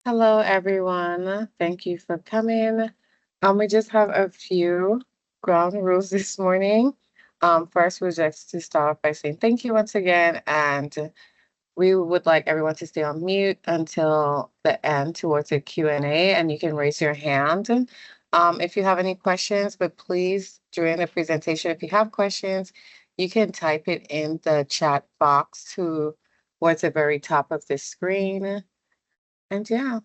Hello, everyone. Thank you for coming. We just have a few ground rules this morning. First, we're just to start off by saying thank you once again, and we would like everyone to stay on mute until the end towards the Q&A, and you can raise your hand if you have any questions, but please, during the presentation, if you have questions, you can type it in the chat box towards the very top of the screen. And yeah.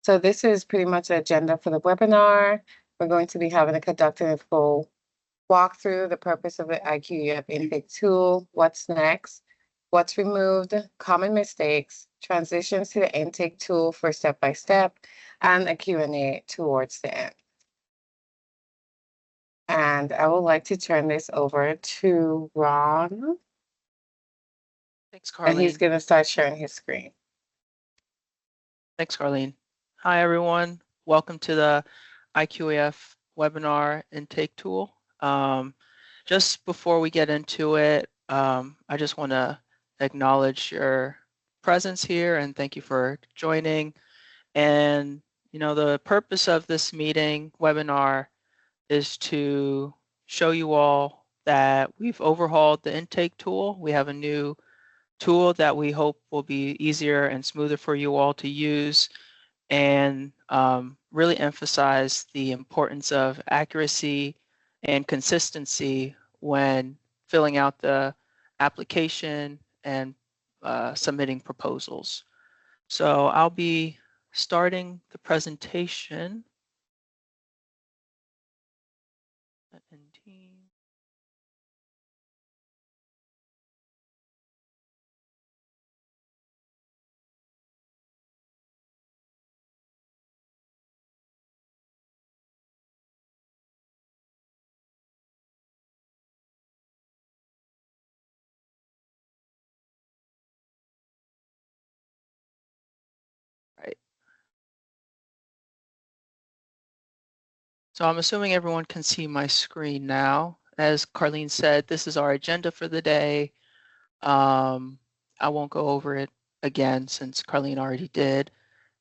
So this is pretty much the agenda for the webinar. We're going to be conducting a full walkthrough, the purpose of the IQEF Intake Tool, what's next, what's removed, common mistakes, transitions to the intake tool for step-by-step, and a Q&A towards the end. And I would like to turn this over to Ron. Thanks, And he's Carlene. going to start sharing his screen. Thanks, Carlene. Hi, everyone. Welcome to the IQEF Webinar Intake Tool. Just before we get into it, I just want to acknowledge your presence here and thank you for joining. And, the purpose of this webinar, is to show you all that we've overhauled the intake tool. We have a new tool that we hope will be easier and smoother for you all to use, and really emphasize the importance of accuracy and consistency when filling out the application and submitting proposals. So I'll be starting the presentation. Right. So I'm assuming everyone can see my screen now. As Carlene said, this is our agenda for the day. I won't go over it again since Carlene already did.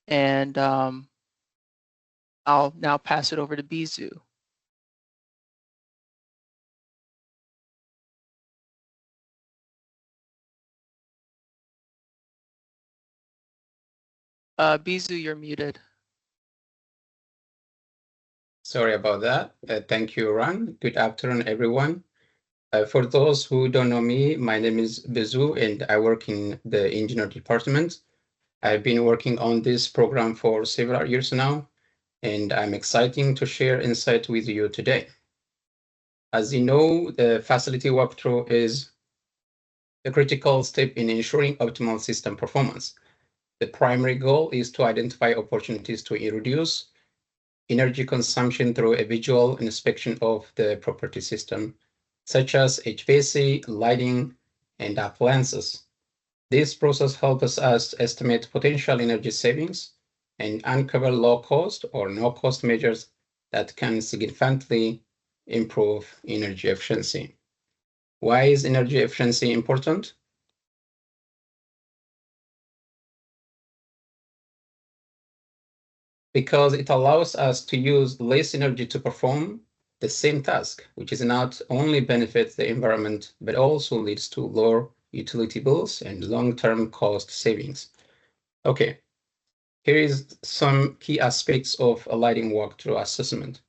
And I'll now pass it over to Bizu. Bizu, you're muted. Sorry about that. Thank you, Ron. Good afternoon, everyone. For those who don't know me, my name is Bizu, and I work in the engineering department. I've been working on this program for several years now, and I'm excited to share insight with you today. As you know, the facility walkthrough is a critical step in ensuring optimal system performance. The primary goal is to identify opportunities to reduce energy consumption through a visual inspection of the property system, such as HVAC, lighting, and appliances. This process helps us estimate potential energy savings and uncover low-cost or no-cost measures that can significantly improve energy efficiency. Why is energy efficiency important? Because it allows us to use less energy to perform the same task, which is not only benefits the environment, but also leads to lower utility bills and long-term cost savings. Okay, here is some key aspects of a lighting walkthrough assessment.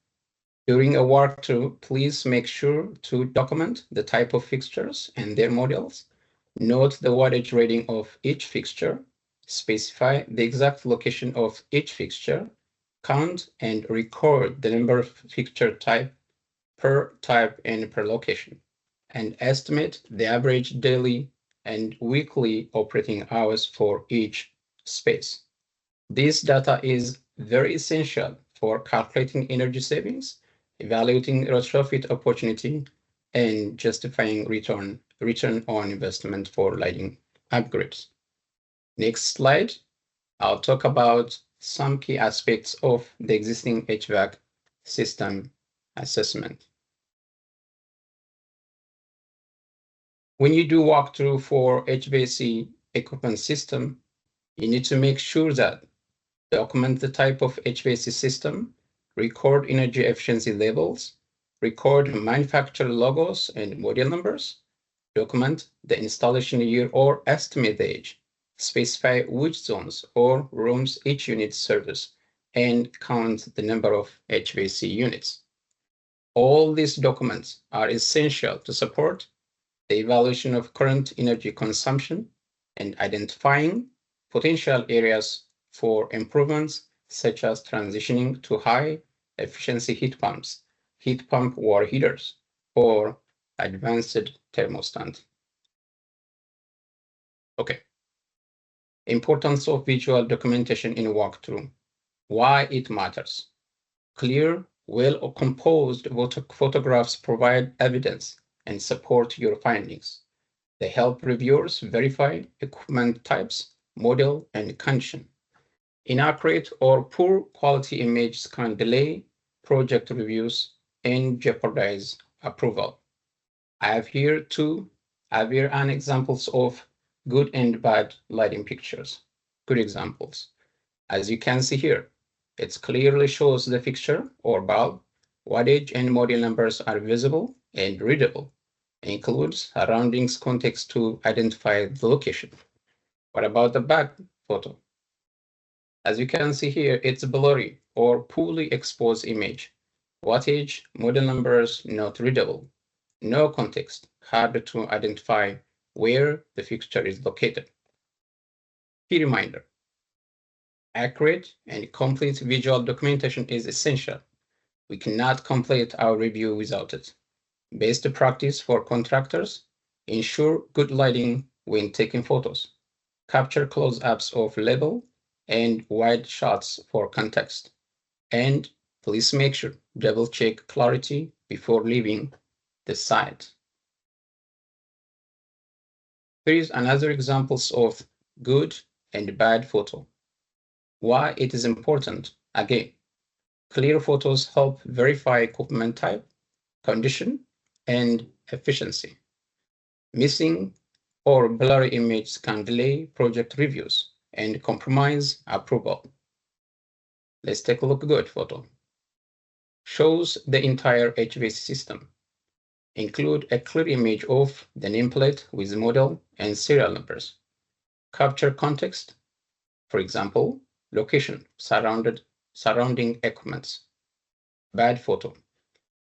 During a walkthrough, please make sure to document the type of fixtures and their models, note the wattage rating of each fixture, specify the exact location of each fixture, count and record the number of fixture type and per location, and estimate the average daily and weekly operating hours for each space. This data is very essential for calculating energy savings, evaluating retrofit opportunity, and justifying return on investment for lighting upgrades. Next slide, I'll talk about some key aspects of the existing HVAC system assessment. When you do walkthrough for HVAC equipment system, you need to make sure that document the type of HVAC system, record energy efficiency labels, record manufacturer logos and model numbers, document the installation year or estimate the age, specify which zones or rooms each unit serves, and count the number of HVAC units. All these documents are essential to support the evaluation of current energy consumption and identifying potential areas for improvements, such as transitioning to high efficiency heat pumps, heat pump water heaters, or advanced thermostat. Okay. Importance of visual documentation in walkthrough. Why it matters. Clear, well-composed photographs provide evidence and support your findings. They help reviewers verify equipment types, model, and condition. Inaccurate or poor quality images can delay project reviews and jeopardize approval. I have here an examples of good and bad lighting pictures. Good examples. As you can see here, it clearly shows the fixture or bulb, wattage and model numbers are visible and readable. It includes surroundings context to identify the location. What about the back photo? As you can see here, it's blurry or poorly exposed image. Wattage, model numbers not readable. No context, hard to identify where the fixture is located. Key reminder. Accurate and complete visual documentation is essential. We cannot complete our review without it. Best practice for contractors, ensure good lighting when taking photos. Capture close-ups of label and wide shots for context. And please make sure double-check clarity before leaving the site. Here is another examples of good and bad photo. Why it is important? Again, clear photos help verify equipment type, condition, and efficiency. Missing or blurry images can delay project reviews and compromise approval. Let's take a look at good photo. Shows the entire HVAC system. Include a clear image of the nameplate with model and serial numbers. Capture context, for example, location, surrounding equipments. Bad photo.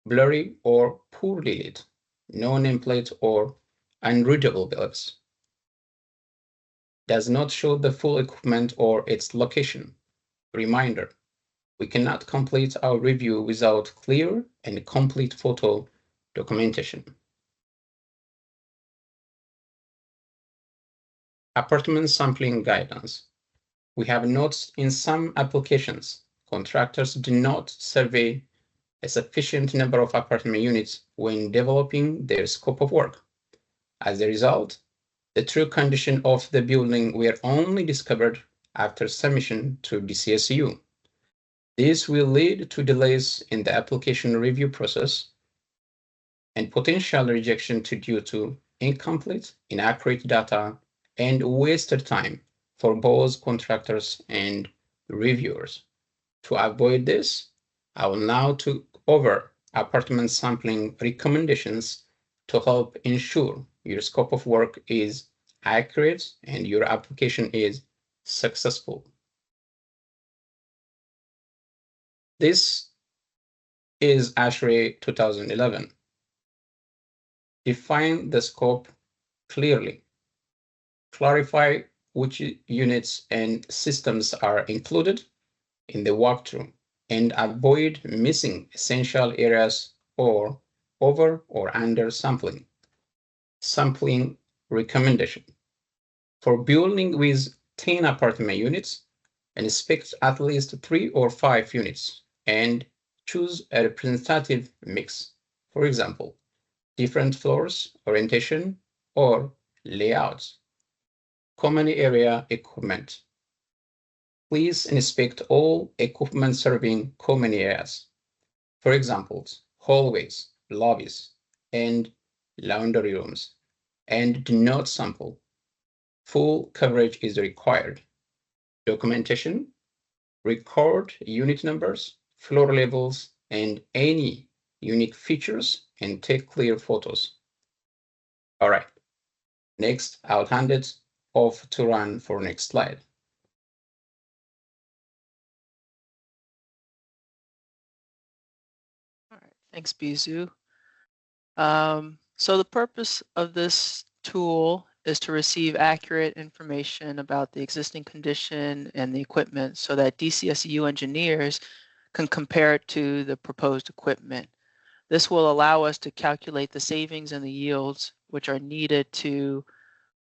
Blurry or poorly lit. No nameplate or unreadable bills. Does not show the full equipment or its location. Reminder, we cannot complete our review without clear and complete photo documentation. Apartment sampling guidance. We have noticed in some applications, contractors do not survey a sufficient number of apartment units when developing their scope of work. As a result, the true condition of the building were only discovered after submission to DCSU. This will lead to delays in the application review process and potential rejection due to incomplete, inaccurate data, and wasted time for both contractors and reviewers. To avoid this, I will now go over apartment sampling recommendations to help ensure your scope of work is accurate and your application is successful. This is ASHRAE 2011. Define the scope clearly. Clarify which units and systems are included in the walkthrough and avoid missing essential areas or over or under sampling. Sampling recommendation. For building with 10 apartment units, inspect at least 3 or 5 units and choose a representative mix. For example, different floors, orientation, or layouts. Common area equipment. Please inspect all equipment serving common areas. For example, hallways, lobbies, and laundry rooms. and do not sample. Full coverage is required. Documentation: record unit numbers, floor levels, and any unique features, and take clear photos. All right. Next, I'll hand it off to Ran for next slide. All right, thanks, Bizu. So the purpose of this tool is to receive accurate information about the existing condition and the equipment so that DCSU engineers can compare it to the proposed equipment. This will allow us to calculate the savings and the yields which are needed to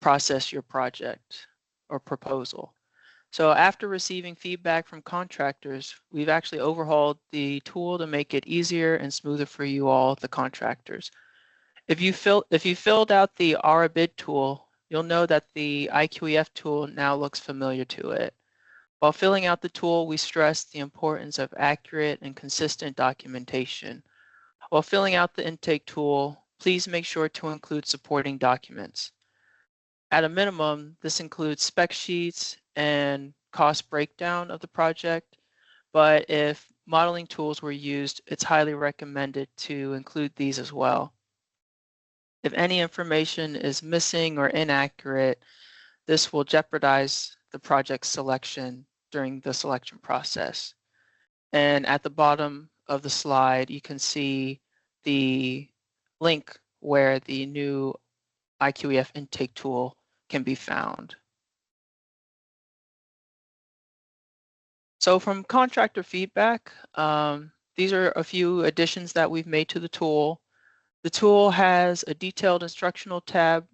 process your project or proposal. So after receiving feedback from contractors, we've actually overhauled the tool to make it easier and smoother for you all, the contractors. If you filled out the Bid tool, you'll know that the IQEF tool now looks familiar to it. While filling out the tool, we stress the importance of accurate and consistent documentation. While filling out the intake tool, please make sure to include supporting documents. At a minimum, this includes spec sheets and cost breakdown of the project, but if modeling tools were used, it's highly recommended to include these as well. If any information is missing or inaccurate, this will jeopardize the project selection during the selection process. And at the bottom of the slide, you can see the link where the new IQEF intake tool can be found. So from contractor feedback, these are a few additions that we've made to the tool. The tool has a detailed instructional tab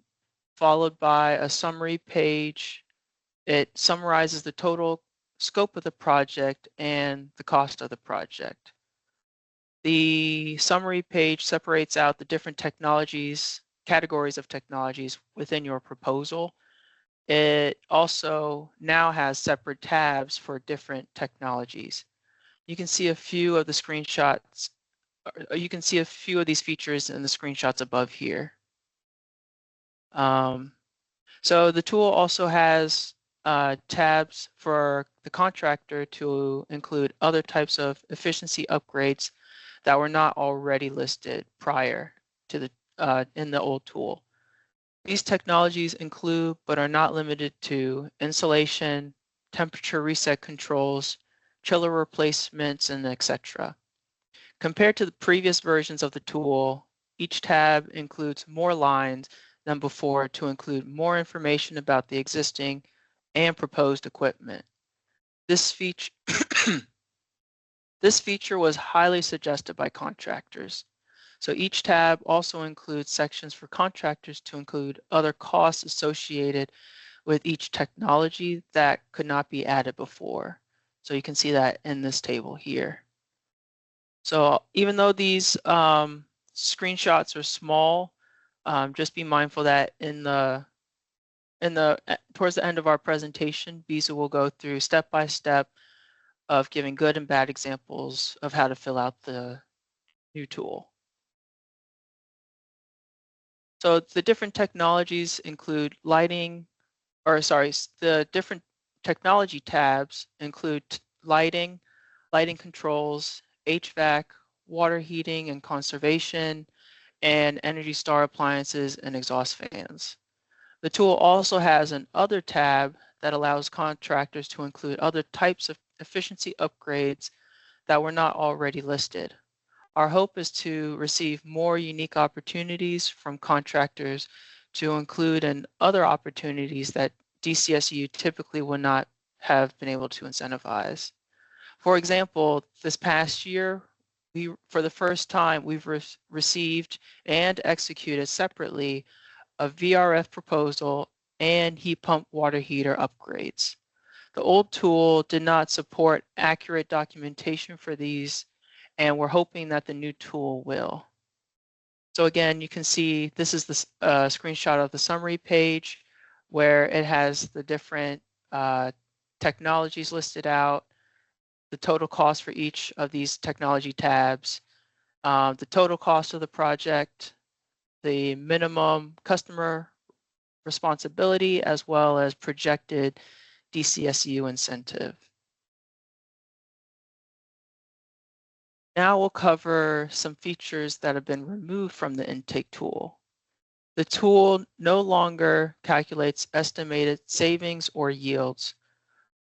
followed by a summary page. It summarizes the total scope of the project and the cost of the project. The summary page separates out the different technologies, categories of technologies within your proposal. It also now has separate tabs for different technologies. You can see a few of the screenshots, you can see a few of these features in the screenshots above here. So the tool also has tabs for the contractor to include other types of efficiency upgrades that were not already listed prior to the in the old tool. These technologies include, but are not limited to, insulation, temperature reset controls, chiller replacements, and etc. Compared to the previous versions of the tool, each tab includes more lines than before to include more information about the existing and proposed equipment. This feature, this feature was highly suggested by contractors. So each tab also includes sections for contractors to include other costs associated with each technology that could not be added before. So you can see that in this table here. So even though these screenshots are small, just be mindful that towards the end of our presentation, Bizu will go through step by step of giving good and bad examples of how to fill out the new tool. So the different technologies include the different technology tabs include lighting controls, HVAC, water heating and conservation, and Energy Star appliances and exhaust fans. The tool also has an Other tab that allows contractors to include other types of efficiency upgrades that were not already listed. Our hope is to receive more unique opportunities from contractors to include in other opportunities that DCSU typically would not have been able to incentivize. For example, this past year, for the first time, we've received and executed separately a VRF proposal and heat pump water heater upgrades. The old tool did not support accurate documentation for these, and we're hoping that the new tool will. So again, you can see this is the screenshot of the summary page where it has the different technologies listed out, the total cost for each of these technology tabs, the total cost of the project, the minimum customer responsibility as well as projected DCSU incentive. Now we'll cover some features that have been removed from the intake tool. The tool no longer calculates estimated savings or yields.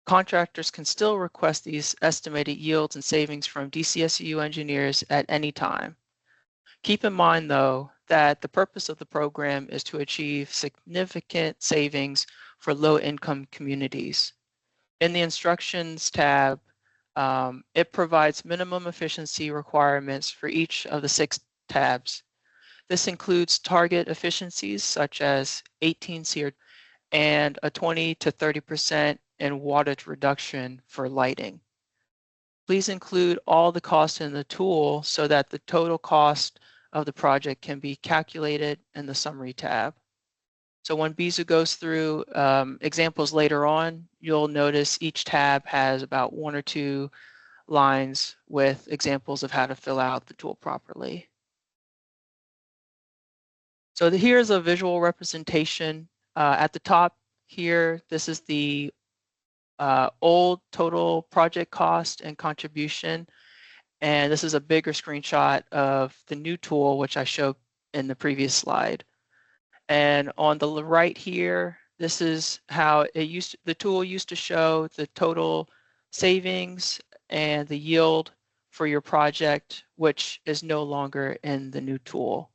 Contractors can still request these estimated yields and savings from DCSU engineers at any time. Keep in mind, though, that the purpose of the program is to achieve significant savings for low-income communities. In the Instructions tab, it provides minimum efficiency requirements for each of the 6 tabs. This includes target efficiencies such as 18 SEER and a 20 to 30% in wattage reduction for lighting. Please include all the costs in the tool so that the total cost of the project can be calculated in the Summary tab. So when Bizu goes through examples later on, you'll notice each tab has about 1 or 2 lines with examples of how to fill out the tool properly. So here's a visual representation. At the top here, this is the old total project cost and contribution. And this is a bigger screenshot of the new tool, which I showed in the previous slide. And on the right here, this is how the tool used to show the total savings and the yield for your project, which is no longer in the new tool.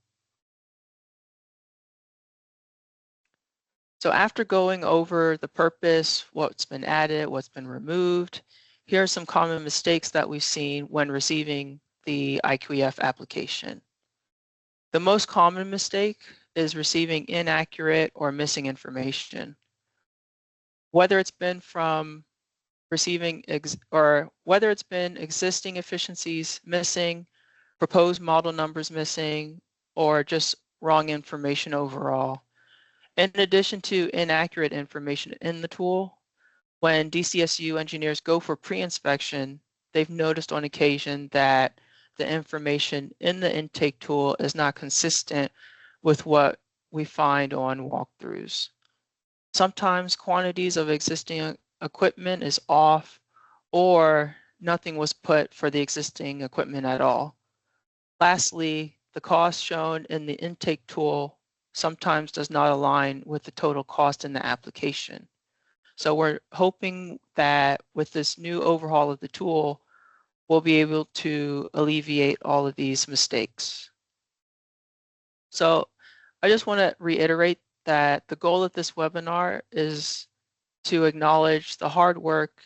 So after going over the purpose, what's been added, what's been removed, here are some common mistakes that we've seen when receiving the IQEF application. The most common mistake is receiving inaccurate or missing information. Whether it's been from receiving whether it's been existing efficiencies missing, proposed model numbers missing, or just wrong information overall. In addition to inaccurate information in the tool, when DCSU engineers go for pre-inspection, they've noticed on occasion that the information in the intake tool is not consistent with what we find on walkthroughs. Sometimes quantities of existing equipment is off, or nothing was put for the existing equipment at all. Lastly, the cost shown in the intake tool sometimes does not align with the total cost in the application. So we're hoping that with this new overhaul of the tool, we'll be able to alleviate all of these mistakes. So I just want to reiterate that the goal of this webinar is to acknowledge the hard work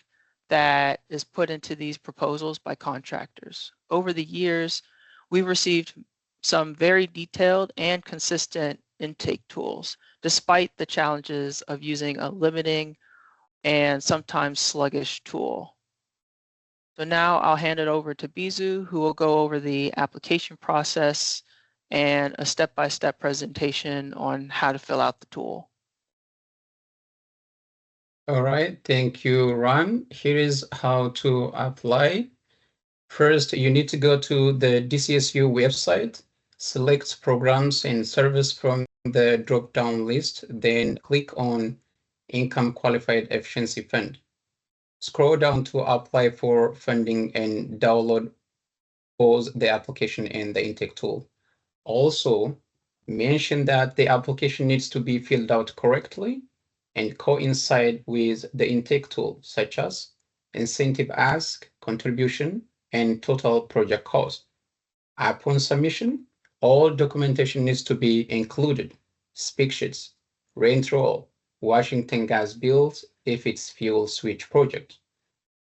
that is put into these proposals by contractors. Over the years, we've received some very detailed and consistent intake tools, despite the challenges of using a limiting and sometimes sluggish tool. So now I'll hand it over to Bizu, who will go over the application process and a step-by-step presentation on how to fill out the tool. All right, thank you, Ron. Here is how to apply. First, you need to go to the DCSU website, select programs and service from the drop-down list, then click on Income Qualified Efficiency Fund. Scroll down to apply for funding and download both the application and the intake tool. Also, mention that the application needs to be filled out correctly and coincide with the intake tool, such as incentive ask, contribution, and total project cost. Upon submission, all documentation needs to be included: spec sheets, rent roll, Washington gas bills if it's fuel switch project,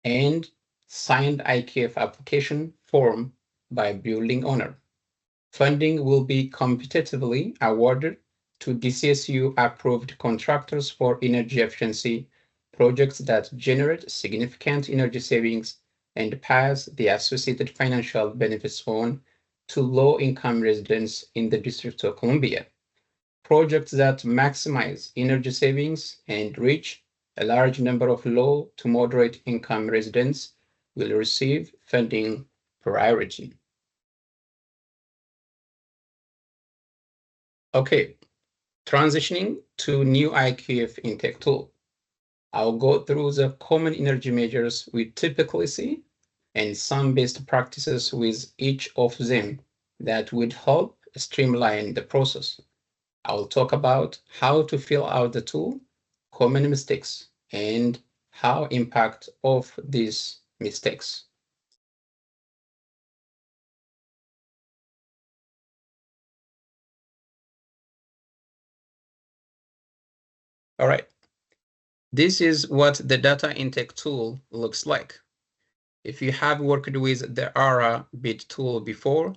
and signed IQEF application form by building owner. Funding will be competitively awarded to DCSU approved contractors for energy efficiency projects that generate significant energy savings and pass the associated financial benefits on to low-income residents in the District of Columbia. Projects that maximize energy savings and reach a large number of low to moderate income residents will receive funding priority. Okay, Transitioning to new IQEF intake tool. I'll go through the common energy measures we typically see and some best practices with each of them that would help streamline the process. I'll talk about how to fill out the tool, common mistakes, and how impact of these mistakes. All right. This is what the data intake tool looks like. If you have worked with the ARA bid tool before,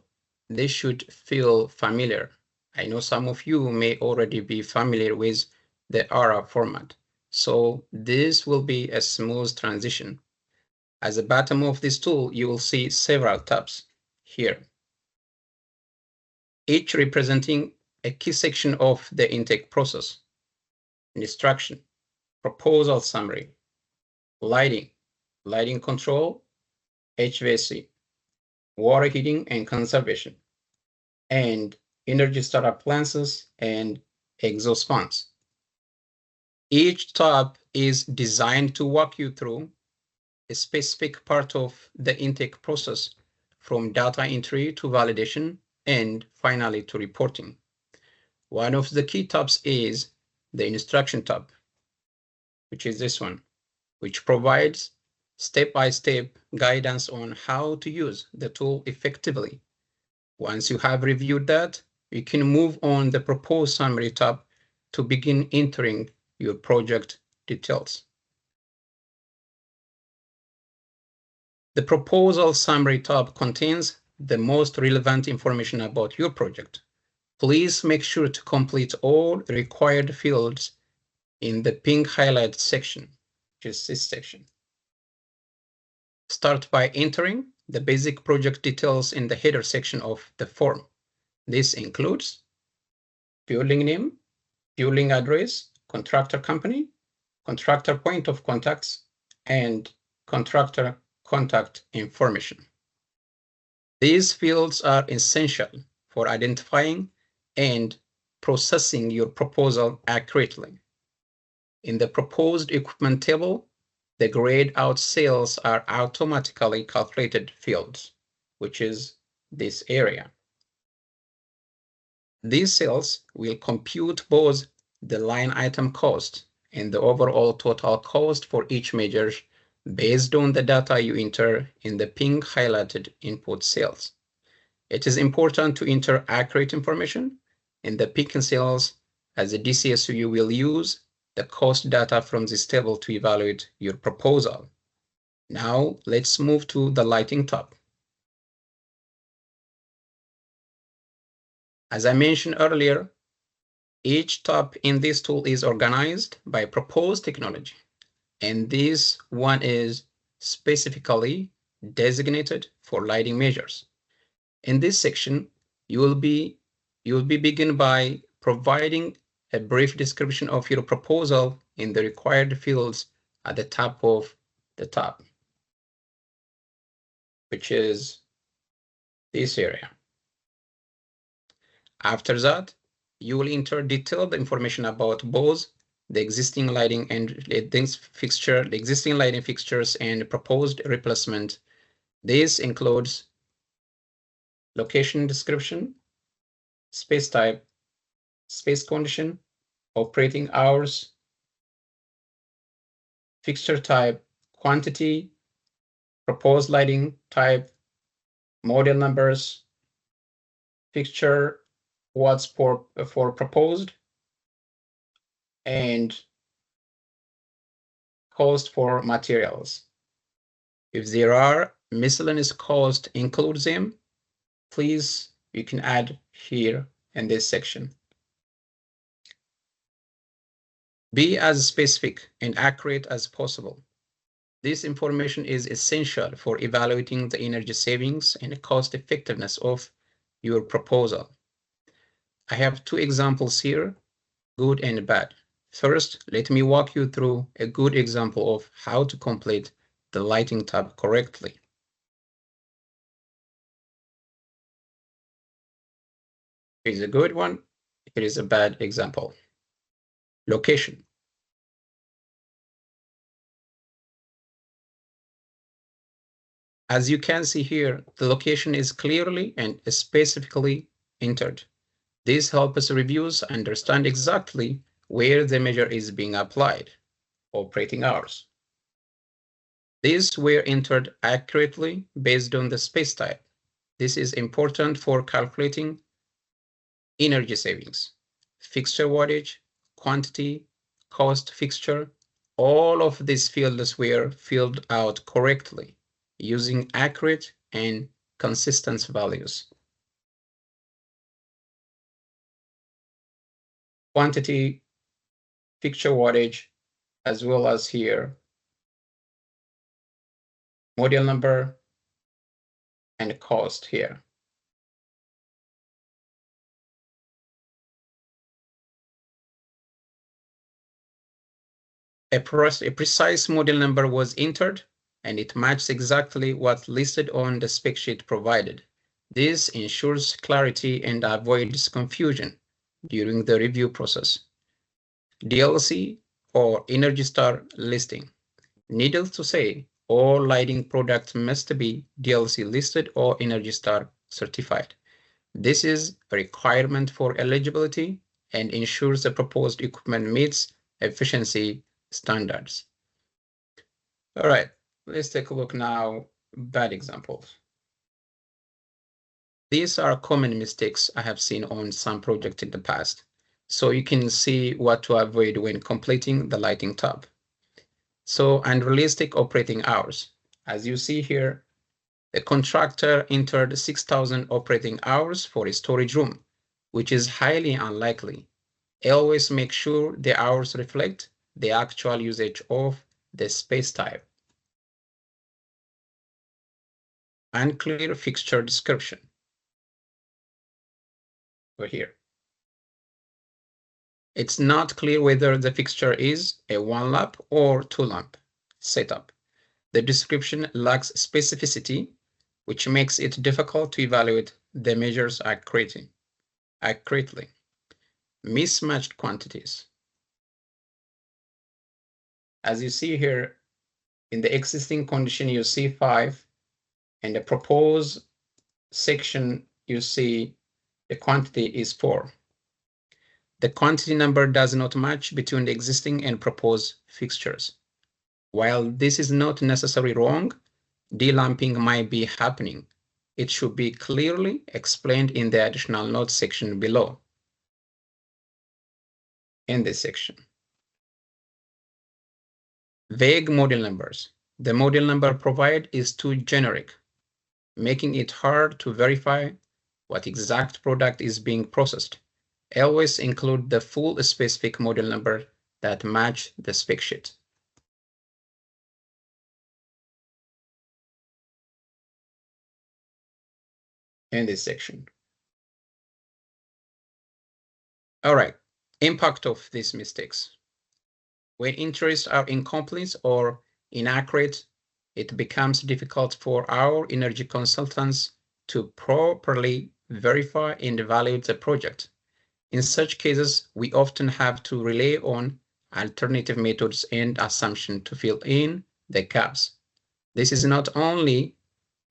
this should feel familiar. I know some of you may already be familiar with the ARA format, so this will be a smooth transition. At the bottom of this tool, you will see several tabs here, each representing a key section of the intake process: instruction, proposal summary, lighting, lighting control, HVAC, water heating and conservation, and energy startup appliances and exhaust fans. Each tab is designed to walk you through a specific part of the intake process, from data entry to validation and finally to reporting. One of the key tabs is the instruction tab, which is this one, which provides step-by-step guidance on how to use the tool effectively. Once you have reviewed that, you can move on the Propose Summary tab to begin entering your project details. The Proposal Summary tab contains the most relevant information about your project. Please make sure to complete all required fields in the pink highlight section, which is this section. Start by entering the basic project details in the header section of the form. This includes building name, building address, contractor company, contractor point of contacts, and contractor contact information. These fields are essential for identifying and processing your proposal accurately. In the proposed equipment table, the grayed out cells are automatically calculated fields, which is this area. These cells will compute both the line item cost and the overall total cost for each measure based on the data you enter in the pink highlighted input cells. It is important to enter accurate information in the pink cells, as the DCSU will use the cost data from this table to evaluate your proposal. Now let's move to the lighting tab. As I mentioned earlier, each tab in this tool is organized by proposed technology, and this one is specifically designated for lighting measures. In this section, you will begin by providing a brief description of your proposal in the required fields at the top of the tab, which is this area. After that, you will enter detailed information about both the existing lighting and the existing lighting fixtures and proposed replacement. This includes location description, space type, space condition, operating hours, fixture type, quantity, proposed lighting type, model numbers, fixture watts for proposed, and cost for materials. If there are miscellaneous costs, include them. Please, you can add here in this section. Be as specific and accurate as possible. This information is essential for evaluating the energy savings and cost effectiveness of your proposal. I have two examples here, good and bad. First, let me walk you through a good example of how to complete the lighting tab correctly. Here's a good one. Here is a bad example. Location. As you can see here, the location is clearly and specifically entered. This helps reviewers understand exactly where the measure is being applied. Operating hours. These were entered accurately based on the space type. This is important for calculating energy savings, fixture wattage, quantity, cost fixture. All of these fields were filled out correctly using accurate and consistent values. Quantity, fixture wattage, as well as here, model number, and cost here. A precise model number was entered, and it matches exactly what's listed on the spec sheet provided. This ensures clarity and avoids confusion during the review process. DLC or Energy Star listing. Needless to say, all lighting products must be DLC listed or Energy Star certified. This is a requirement for eligibility and ensures the proposed equipment meets efficiency standards. All right, let's take a look now. Bad examples. These are common mistakes I have seen on some projects in the past, so you can see what to avoid when completing the lighting tab. So, unrealistic operating hours. As you see here, the contractor entered 6,000 operating hours for a storage room, which is highly unlikely. Always make sure the hours reflect the actual usage of the space type. Unclear fixture description. Over here. It's not clear whether the fixture is a 1-lamp or 2-lamp setup. The description lacks specificity, which makes it difficult to evaluate the measures accurately. Mismatched quantities. As you see here, in the existing condition, you see 5, and the proposed section, you see the quantity is 4. The quantity number does not match between the existing and proposed fixtures. While this is not necessarily wrong, delamping might be happening. It should be clearly explained in the additional notes section below. In this section. Vague model numbers. The model number provided is too generic, making it hard to verify what exact product is being processed. Always include the full specific model number that match the spec sheet. In this section. All right, impact of these mistakes. When entries are incomplete or inaccurate, it becomes difficult for our energy consultants to properly verify and evaluate the project. In such cases, we often have to rely on alternative methods and assumptions to fill in the gaps. This is not only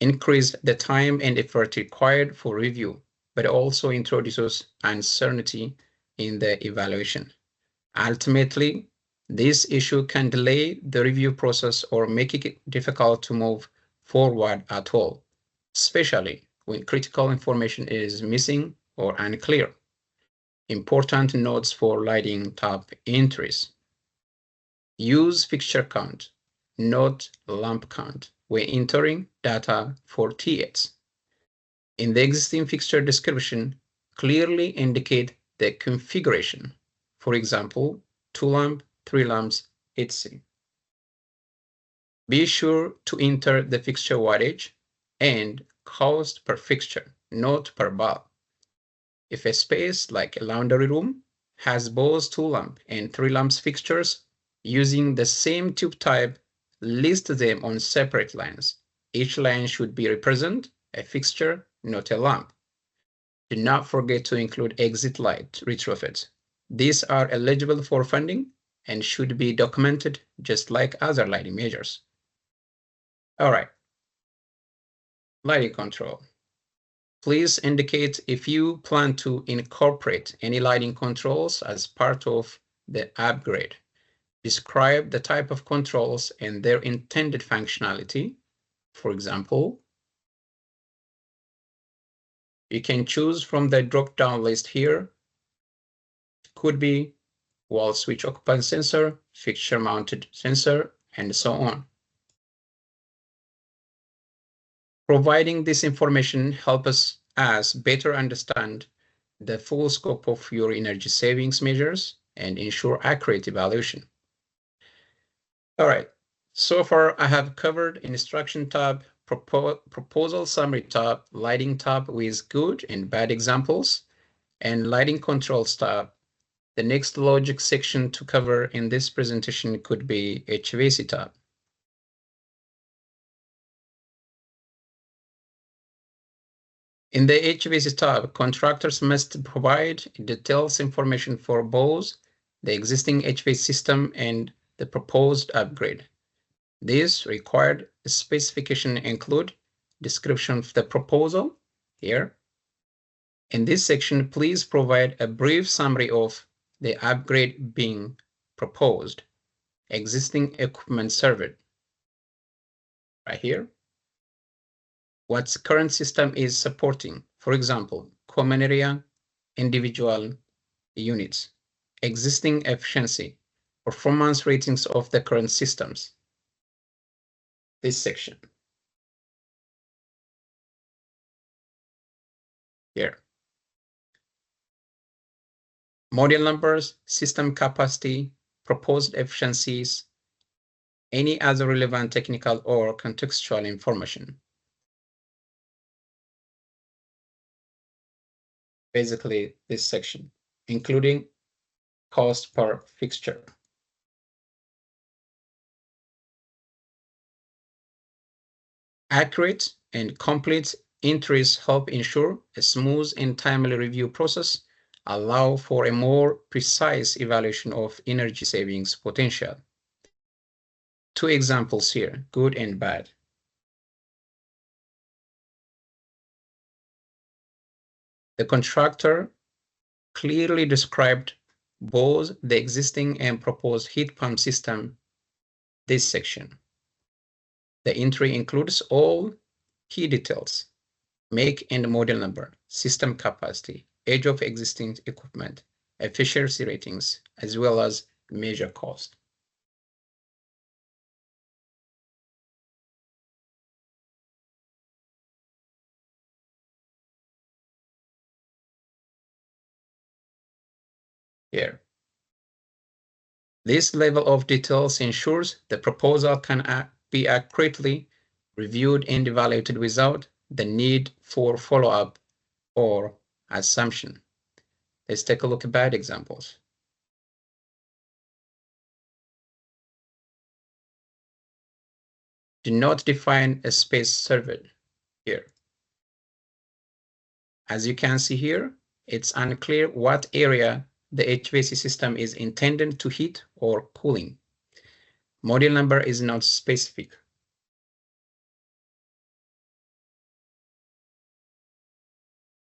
increase the time and effort required for review, but also introduces uncertainty in the evaluation. Ultimately, this issue can delay the review process or make it difficult to move forward at all, especially when critical information is missing or unclear. Important notes for lighting tab entries. Use fixture count, not lamp count, when entering data for TX. In the existing fixture description, clearly indicate the configuration. For example, 2-lamp, 3 lamps, etc. Be sure to enter the fixture wattage and cost per fixture, not per bulb. If a space like a laundry room has both 2-lamp and 3 lamps fixtures using the same tube type, list them on separate lines. Each line should be represent a fixture, not a lamp. Do not forget to include exit light retrofit. These are eligible for funding and should be documented just like other lighting measures. All right. Lighting control. Please indicate if you plan to incorporate any lighting controls as part of the upgrade. Describe the type of controls and their intended functionality. For example, you can choose from the drop-down list here. It could be wall switch occupant sensor, fixture mounted sensor, and so on. Providing this information helps us better understand the full scope of your energy savings measures and ensure accurate evaluation. All right, so far I have covered instruction tab, proposal summary tab, lighting tab with good and bad examples, and lighting controls tab. The next logic section to cover in this presentation could be HVAC tab. In the HVAC tab, contractors must provide details information for both the existing HVAC system and the proposed upgrade. These required specification include description of the proposal here. In this section, please provide a brief summary of the upgrade being proposed, existing equipment served right here, what current system is supporting, for example, common area, individual units, existing efficiency, performance ratings of the current systems. This section here. Model numbers, system capacity, proposed efficiencies, any other relevant technical or contextual information. Basically, this section, including cost per fixture. Accurate and complete entries help ensure a smooth and timely review process, allow for a more precise evaluation of energy savings potential. Two examples here, good and bad. The contractor clearly described both the existing and proposed heat pump system. This section. The entry includes all key details, make and model number, system capacity, age of existing equipment, efficiency ratings, as well as measure cost. Here. This level of details ensures the proposal can be accurately reviewed and evaluated without the need for follow-up or assumption. Let's take a look at bad examples. Do not define a space served here. As you can see here, it's unclear what area the HVAC system is intended to heat or cooling. Model number is not specific.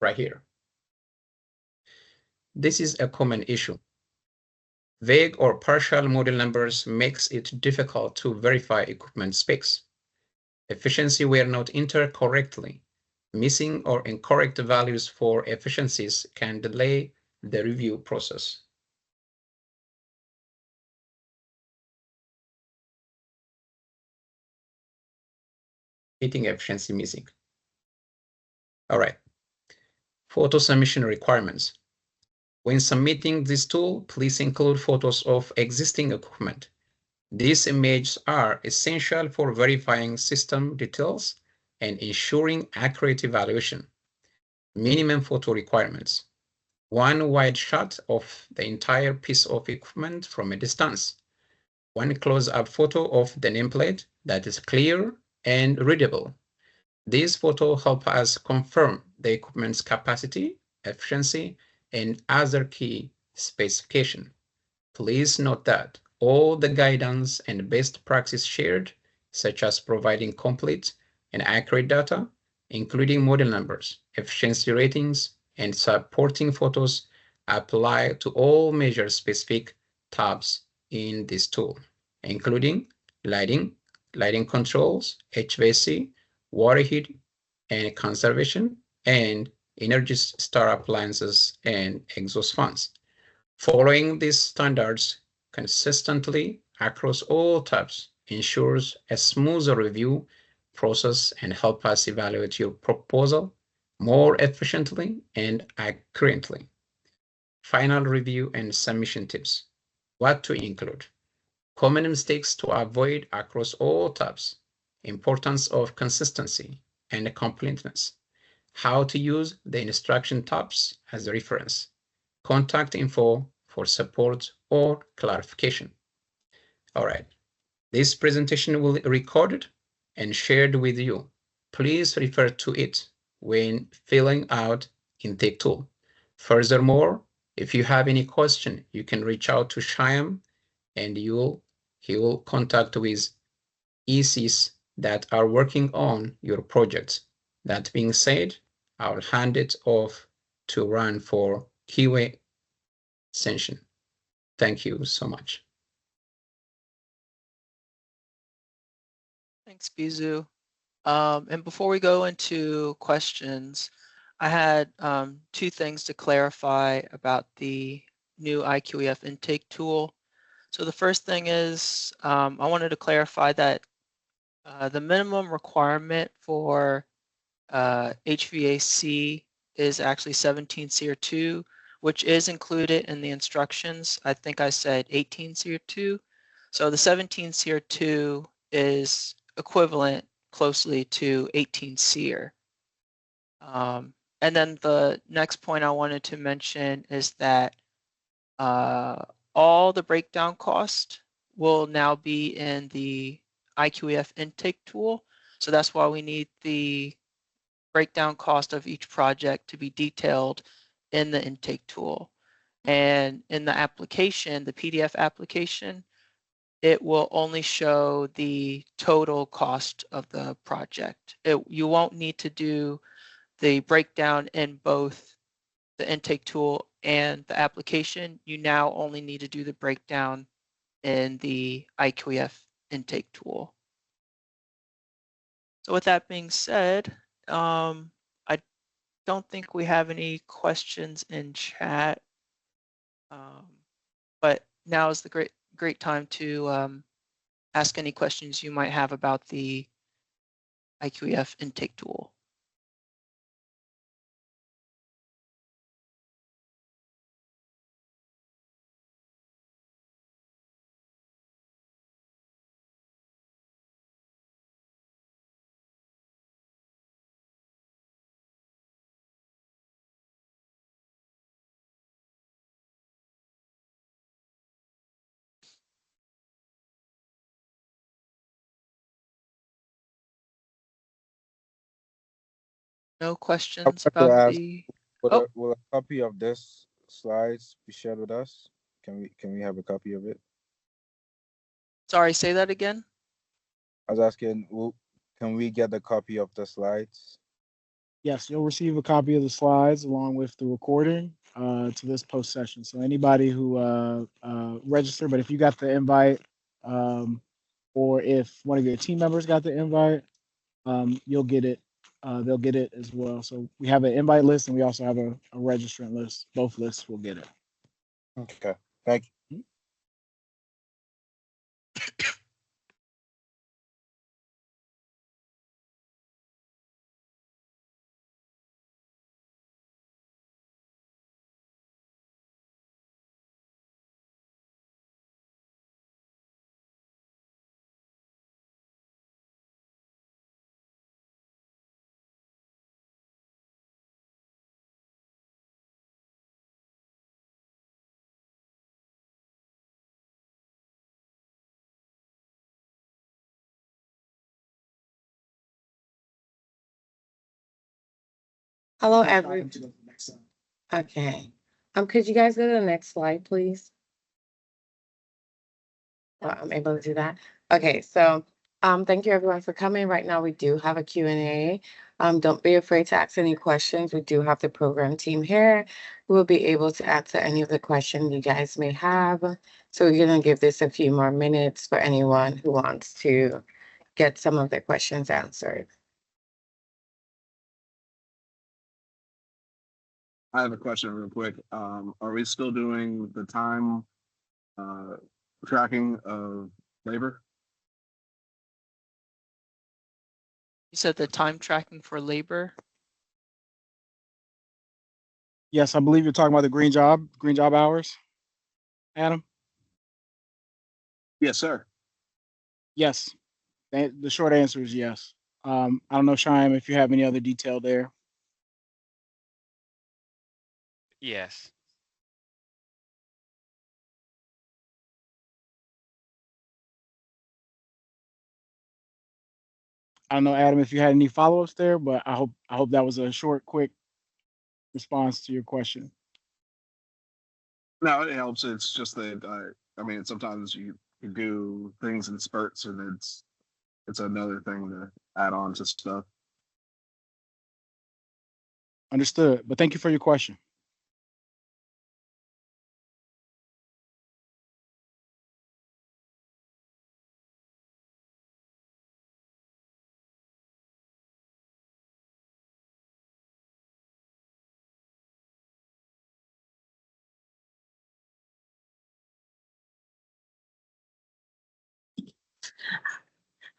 Right here. This is a common issue. Vague or partial model numbers makes it difficult to verify equipment specs. Efficiency were not entered correctly. Missing or incorrect values for efficiencies can delay the review process. Heating efficiency missing. All right. Photo submission requirements. When submitting this tool, please include photos of existing equipment. These images are essential for verifying system details and ensuring accurate evaluation. Minimum photo requirements. One wide shot of the entire piece of equipment from a distance. One close-up photo of the nameplate that is clear and readable. These photos help us confirm the equipment's capacity, efficiency, and other key specification. Please note that all the guidance and best practice shared, such as providing complete and accurate data, including model numbers, efficiency ratings, and supporting photos, apply to all measure-specific tabs in this tool, including lighting, lighting controls, HVAC, water heat and conservation, and Energy Star appliances and exhaust fans. Following these standards consistently across all tabs ensures a smoother review process and help us evaluate your proposal more efficiently and accurately. Final review and submission tips. What to include. Common mistakes to avoid across all tabs. Importance of consistency and completeness. How to use the instruction tabs as a reference. Contact info for support or clarification. All right, this presentation will be recorded and shared with you. Please refer to it when filling out intake tool. Furthermore, if you have any question, you can reach out to Shyam and he will contact with ECs that are working on your projects. That being said, I'll hand it off to Ran for Q&A session. Thank you so much. Thanks, Bizu. And before we go into questions, I had two things to clarify about the new IQEF intake tool. So the first thing is I wanted to clarify that the minimum requirement for HVAC is actually 17 SEER 2, which is included in the instructions. I think I said 18 SEER 2. So the 17 SEER 2 is equivalent closely to 18 SEER. And then the next point I wanted to mention is that all the breakdown cost will now be in the IQEF intake tool. So that's why we need the breakdown cost of each project to be detailed in the intake tool. And in the application, the PDF application, it will only show the total cost of the project. You won't need to do the breakdown in both the intake tool and the application. You now only need to do the breakdown in the IQEF intake tool. So with that being said, I don't think we have any questions in chat, but now is the great time to ask any questions you might have about the IQEF intake tool. No questions I would about like to ask, the, will a copy of this slides be shared with us? Can we have a copy of it? sorry, say that again? I was asking, can we get a copy of the slides? Yes, you'll receive a copy of the slides along with the recording to this post session. So anybody who registered, but if you got the invite, or if one of your team members got the invite, you'll get it. They'll get it as well. So we have an invite list and we also have a registrant list. Both lists will get it. Okay, thank you. Hello, everyone. Okay. Could you guys go to the next slide, please? I'm able to do that. Okay, so thank you everyone for coming. Right now we do have a Q&A. Don't be afraid to ask any questions. We do have the program team here who will be able to answer any of the questions you guys may have. So we're gonna give this a few more minutes for anyone who wants to get some of their questions answered. I have a question real quick. Are we still doing the time tracking of labor? You said the time tracking for labor. Yes, I believe you're talking about the green job hours, Adam? Yes, sir. Yes. The short answer is yes. I don't know, Shyam, if you have any other detail there. Yes. I don't know, Adam, if you had any follow-ups there, but I hope that was a short, quick response to your question. No, it helps. It's just that I mean, sometimes you do things in spurts, and it's another thing to add on to stuff. Understood. But thank you for your question.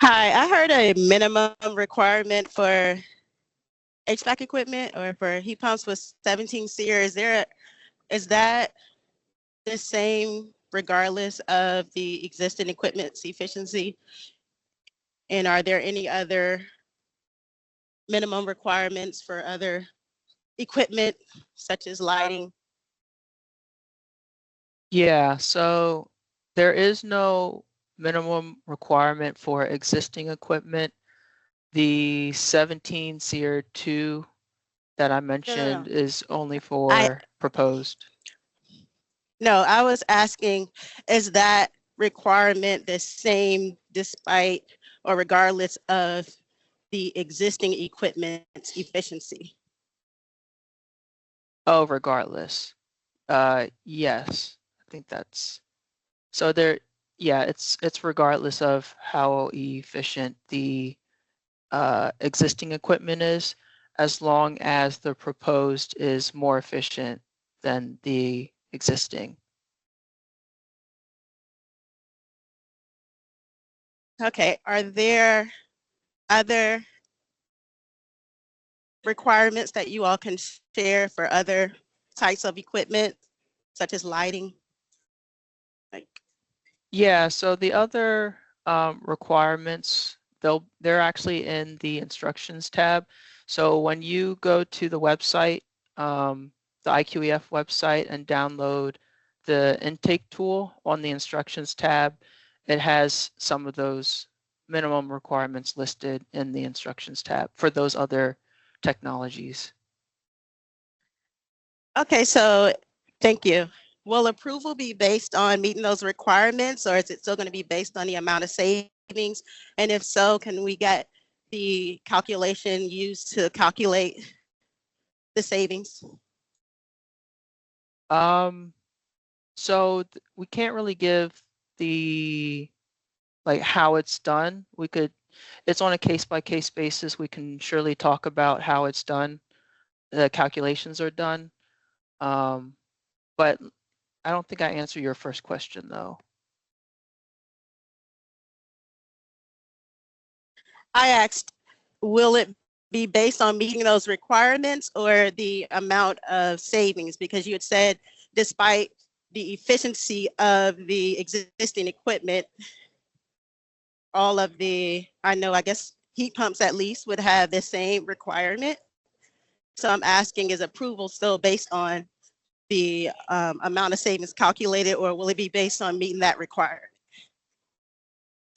Hi, I heard a minimum requirement for HVAC equipment or for heat pumps was 17 SEER. Is that the same regardless of the existing equipment's efficiency? And are there any other minimum requirements for other equipment such as lighting? Yeah, so there is no minimum requirement for existing equipment. The 17 SEER 2 that I mentioned is only for proposed. No, I was asking, is that requirement the same despite or regardless of the existing equipment's efficiency? Oh, regardless. Yes, I think that's, so there, yeah, it's regardless of how efficient the existing equipment is, as long as the proposed is more efficient than the existing. Okay, are there other requirements that you all can share for other types of equipment, such as lighting? Yeah, so the other requirements, they're actually in the instructions tab. So when you go to the website, the IQEF website, and download the intake tool on the instructions tab, it has some of those minimum requirements listed in the instructions tab for those other technologies. Okay, so thank you. Will approval be based on meeting those requirements, or is it still going to be based on the amount of savings? And if so, can we get the calculation used to calculate the savings? So we can't really give the, like, how it's done. We could, it's on a case-by-case basis. We can surely talk about how it's done. The calculations are done. But I don't think I answered your first question though. I asked, will it be based on meeting those requirements or the amount of savings? Because you had said, despite the efficiency of the existing equipment, all of the, I guess heat pumps at least would have the same requirement. So I'm asking, is approval still based on the amount of savings calculated, or will it be based on meeting that requirement?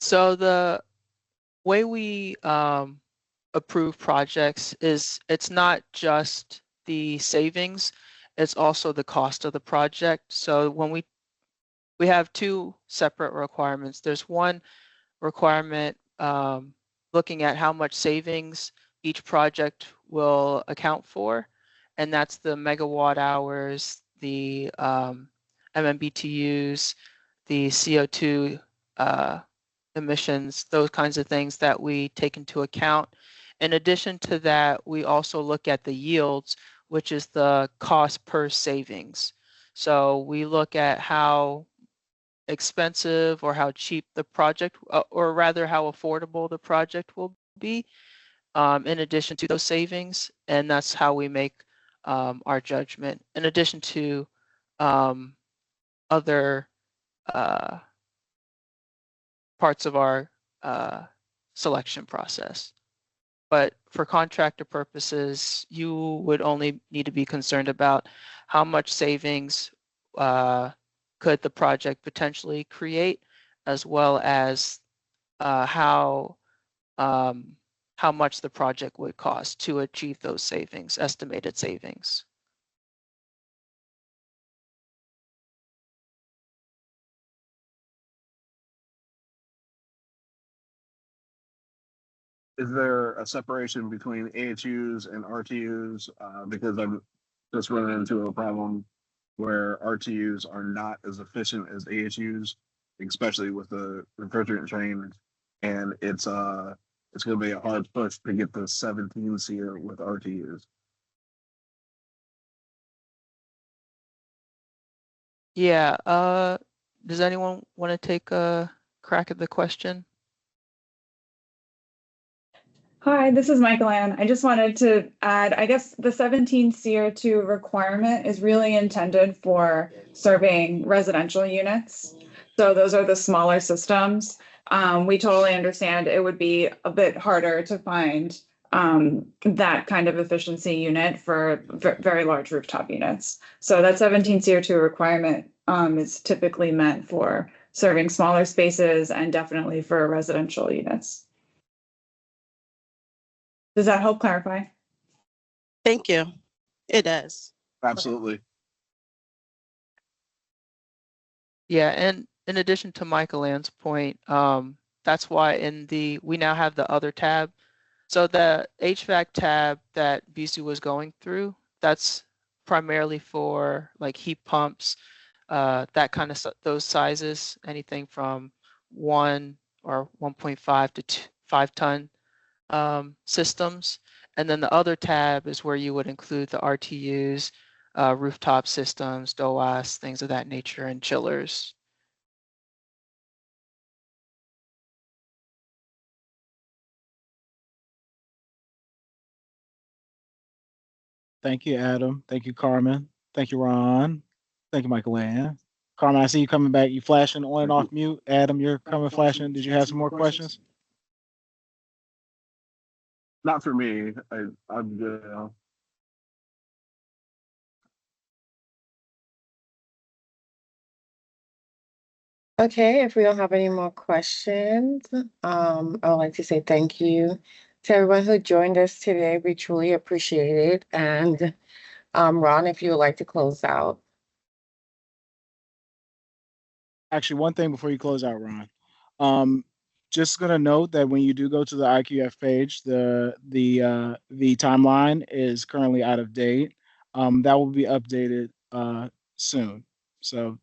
So the way we approve projects is it's not just the savings, it's also the cost of the project. So when we have two separate requirements. There's one requirement looking at how much savings each project will account for, and that's the megawatt hours, the MMBTUs, the CO2 emissions, those kinds of things that we take into account. In addition to that, we also look at the yields, which is the cost per savings. So we look at how expensive or how cheap the project, or rather how affordable the project will be, in addition to those savings. And that's how we make our judgment, in addition to other parts of our selection process. But for contractor purposes, you would only need to be concerned about how much savings could the project potentially create, as well as how much the project would cost to achieve those savings, estimated savings. Is there a separation between AHUs and RTUs? Because I'm just running into a problem where RTUs are not as efficient as AHUs, especially with the refrigerant change, and it's going to be a hard push to get the 17 SEER with RTUs. Yeah. Does anyone want to take a crack at the question? Hi, this is Michael Ann. I just wanted to add, I guess the 17 CO2 requirement is really intended for serving residential units. So those are the smaller systems. We totally understand it would be a bit harder to find that kind of efficiency unit for very large rooftop units. So that 17 CO2 requirement is typically meant for serving smaller spaces and definitely for residential units. Does that help clarify? Thank you. It does. Absolutely. Yeah, and in addition to Michael Ann's point, that's why we now have the other tab. So the HVAC tab that Bisu was going through, that's primarily for like heat pumps, that kind of those sizes, anything from 1 or 1.5 to 5 ton systems. And then the other tab is where you would include the RTUs, rooftop systems, DOAS, things of that nature, and chillers. Thank you, Adam. Thank you, Carmen. Thank you, Ron. Thank you, Michael Ann. Carmen, I see you coming back. You flashing on and off mute. Adam, you're coming flashing. Did you have some more questions? Not for me. I'm good now. Okay, if we don't have any more questions, I would like to say thank you to everyone who joined us today. We truly appreciate it. And Ron, if you would like to close out. Actually, one thing before you close out, Ron. Just gonna note that when you do go to the IQF page, the timeline is currently out of date. That will be updated soon. So,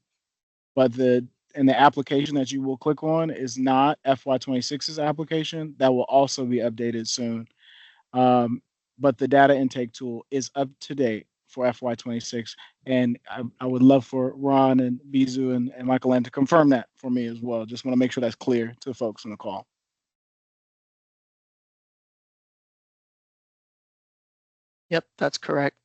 but the application that you will click on is not FY26's application. That will also be updated soon. But the data intake tool is up to date for FY26. And I would love for Ron and Bisu and Michael Ann to confirm that for me as well. Just want to make sure that's clear to the folks on the call. Yep, that's correct.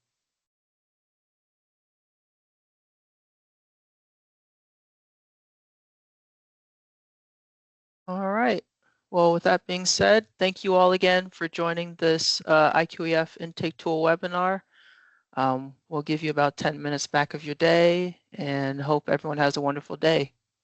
All right. Well, with that being said, thank you all again for joining this IQEF Intake Tool webinar. We'll give you about 10 minutes back of your day and hope everyone has a wonderful day.